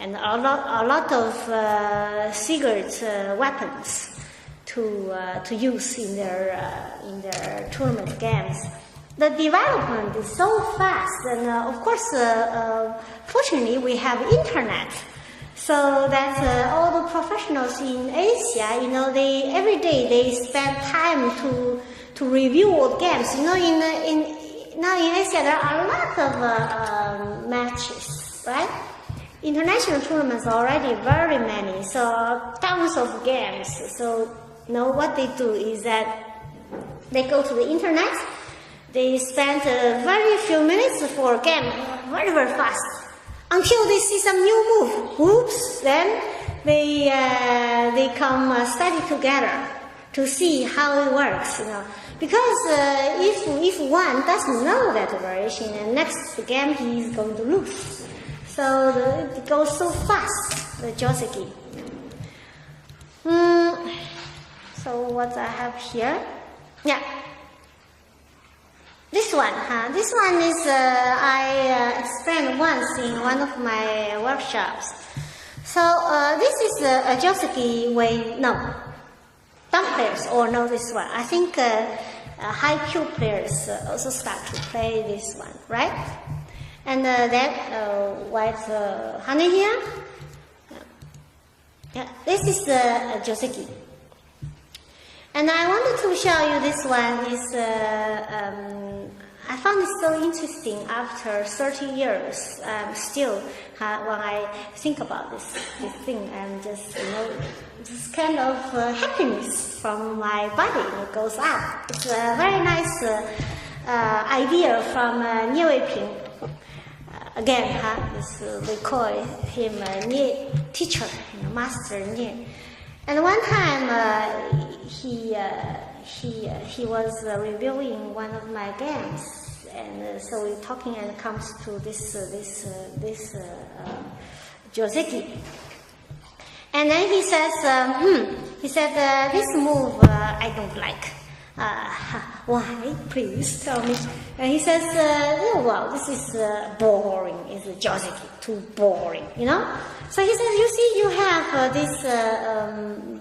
and a lot of secret weapons to use in their tournament games. The development is so fast, and of course, fortunately, we have internet, so that all the professionals in Asia, they every day they spend time to review old games. Now in Asia there are a lot of matches, right? International tournaments already very many, so tons of games. So what they do is that they go to the internet. They spend very few minutes for a game, very, very fast, until they see some new move. Oops! Then they come study together to see how it works. Because if one doesn't know that variation, and next game he is going to lose. So it goes so fast, the Joseki. So what I have here, yeah. This one is I explained once in one of my workshops. So this is a Joseki way. No, some players all know this one. I think high Q players also start to play this one, right? And that white honey here. Yeah, this is the Joseki. And I wanted to show you this one is, I found it so interesting after 30 years. Still, when I think about this thing, and just, this kind of happiness from my body, it goes up. It's a very nice idea from Nie Weiping. Again, we call him Nie teacher, master Nie. And one time, he was reviewing one of my games, and so we're talking, and it comes to this Joseki. And then he says, this move I don't like. Why? Please tell me. And he says, this is boring. It's a Joseki, too boring, So he says, you see, you have this,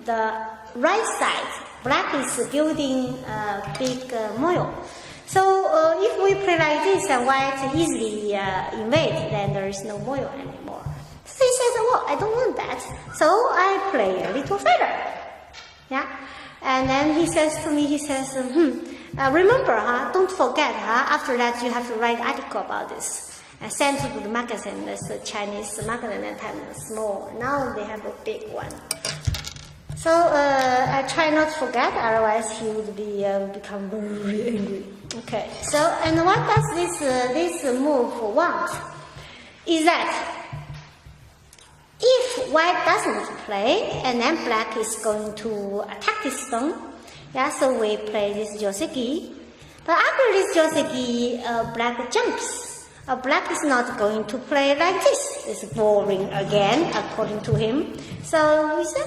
the right side, black is building a big moil. So if we play like this and white easily invade, then there is no moil anymore. So he says, I don't want that. So I play a little feather. Yeah. And then he says to me, remember, don't forget, after that you have to write article about this and send to the magazine. There's a Chinese magazine that had small. Now they have a big one. So I try not to forget, otherwise he would become very angry. Okay. So, and what does this move want? Is that if white doesn't play, and then black is going to attack this stone, so we play this Joseki. But after this Joseki, black jumps. Black is not going to play like this. It's boring again, according to him. So we said,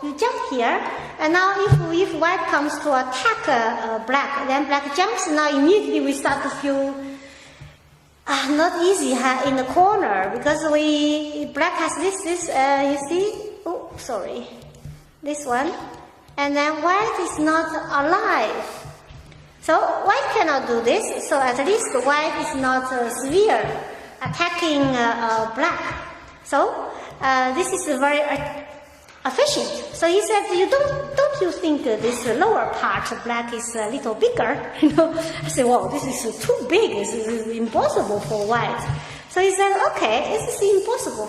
you jump here. And now if white comes to attack black, then black jumps. Now immediately we start to feel not easy in the corner, because black has this, you see, this one, and then white is not alive. So white cannot do this, so at least white is not severe attacking black. So this is very efficient. So he said, don't you think this lower part of black is a little bigger? I said, this is too big. This is impossible for white. So he said, okay, this is impossible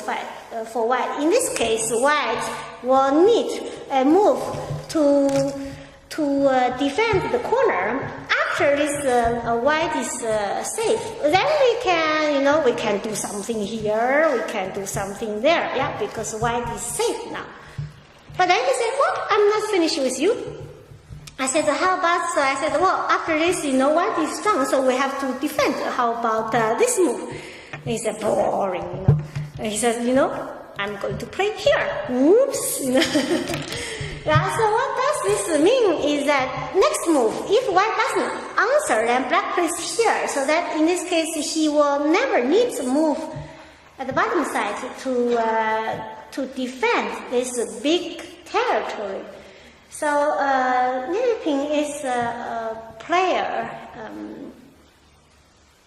for white. In this case, white will need a move to defend the corner. After this white is safe, then we can do something here, we can do something there, because white is safe now. But then he said, I'm not finished with you. I said, how about, so I said, after this, white is strong, so we have to defend. How about this move? And he said, boring, And he says, I'm going to play here. Oops, so what does this mean is that next move, if white doesn't answer, then black plays here. So that in this case, he will never need to move at the bottom side to defend this big territory. So Liu Ping is a player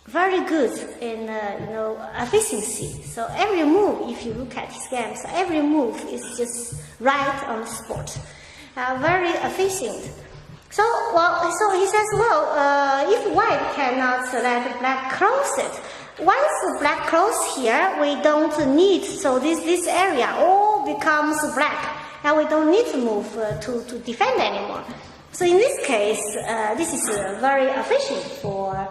very good in efficiency. So every move, if you look at his games, every move is just right on the spot, very efficient. So he says, if white cannot let black cross it, once black cross here, we don't need, so this area all becomes black, and we don't need to move to defend anymore. So in this case, this is very efficient for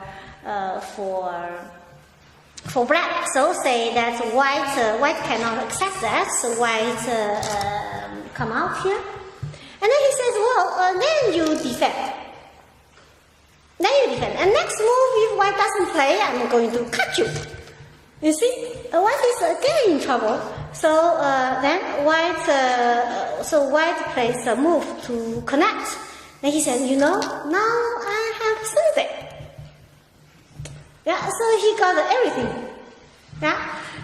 black. So say that white cannot accept that, so white come out here. And then he says, then you defend. And next move, if white doesn't play, I'm going to cut you. You see, white is again in trouble. So then white plays a move to connect. And he says, now I have something. Yeah, so he got everything. Yeah,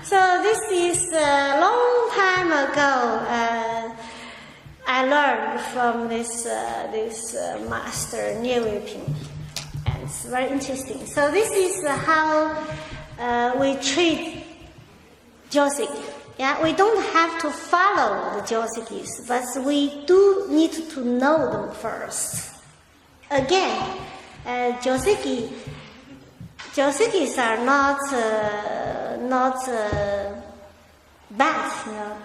so this is a long time ago. I learned from this master Liu Ping, and it's very interesting. So this is how we treat Joseki. Yeah, we don't have to follow the Josekis, but we do need to know them first. Again, Josekis are not bad.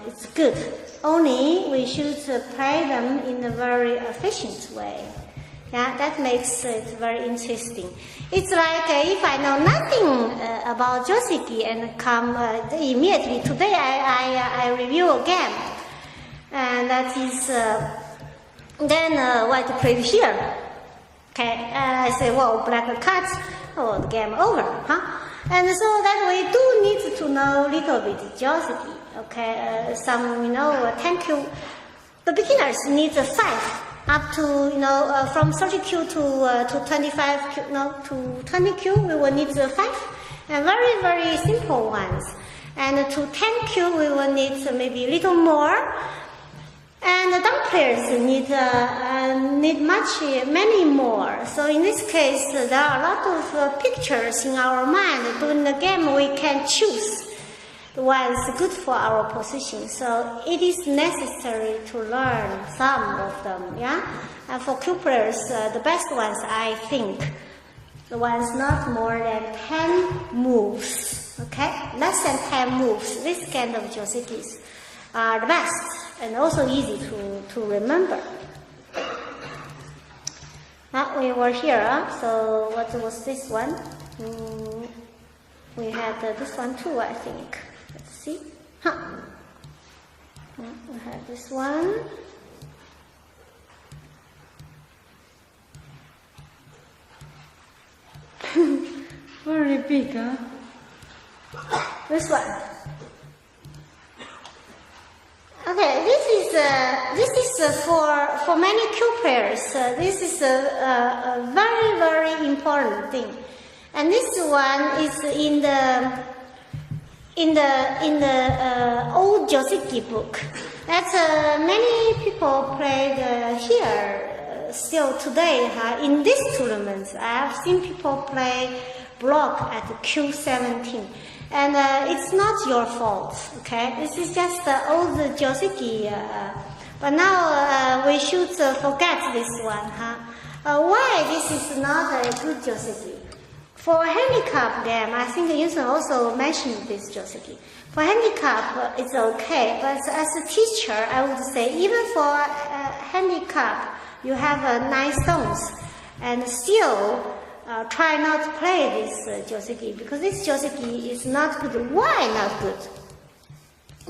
It's good. Only we should play them in a very efficient way. Yeah, that makes it very interesting. It's like if I know nothing about Joseki and come immediately today, I review again, and that is then white played here. Okay, I say, black cuts. The game over, huh? And so that we do need to know a little bit Joseki. Okay, some 10Q. The beginners need 5 up to from 30Q to 25Q, to 20Q we will need 5, and very very simple ones. And to 10Q we will need maybe a little more. And the dumb players need many more. So in this case, there are a lot of pictures in our mind. During the game, we can choose the ones good for our position. So it is necessary to learn some of them. Yeah. And for Q players, the best ones, I think, the ones not more than 10 moves. Okay, less than 10 moves. This kind of Josekis are the best. And also easy to remember. Now we were here, so what was this one? We had this one too, I think. Let's see. We had this one. Very big, huh? This one. Okay, this is for many Q players. This is a very very important thing, and this one is in the old Joseki book. That many people played here still today. In this tournament, I have seen people play block at Q17. And it's not your fault, okay? This is just the old Joseki. But now we should forget this one, huh? Why this is not a good Joseki? For handicap game, I think Yunsen also mentioned this Joseki. For handicap, it's okay. But as a teacher, I would say even for handicap, you have 9 stones. And still, try not to play this Joseki, because this Joseki is not good. Why not good?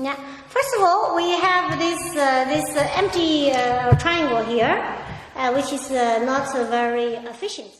Yeah. First of all, we have this empty triangle here, which is not very efficient.